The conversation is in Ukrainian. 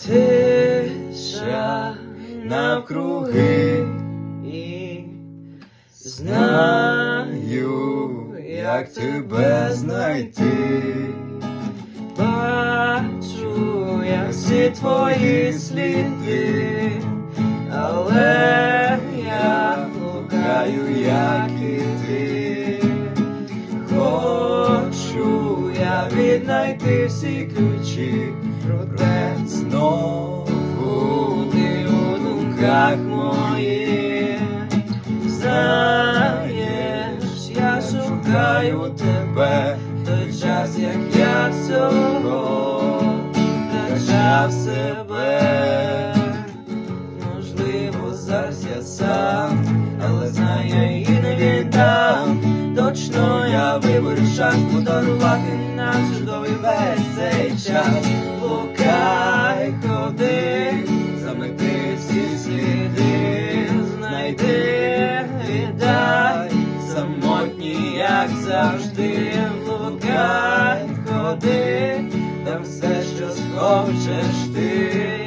Тиша навкруги, і знаю, як тебе знайти. Бачу, як всі твої сліди, але я блукаю, як і ти. Хочу я віднайти всі ключі, проте знову ти у думках моїх. Знаєш, я шукаю тебе в той час, як я всього втрачав себе. Можливо, зараз я сам, але знаю, я її не віддам. Точно я виберу шанс подарувати нам чудовий весь цей час. Блукай, ходи, замети всі сліди, знайди, віддай, самотні, як завжди. Блукай, ходи, там все, що схочеш ти.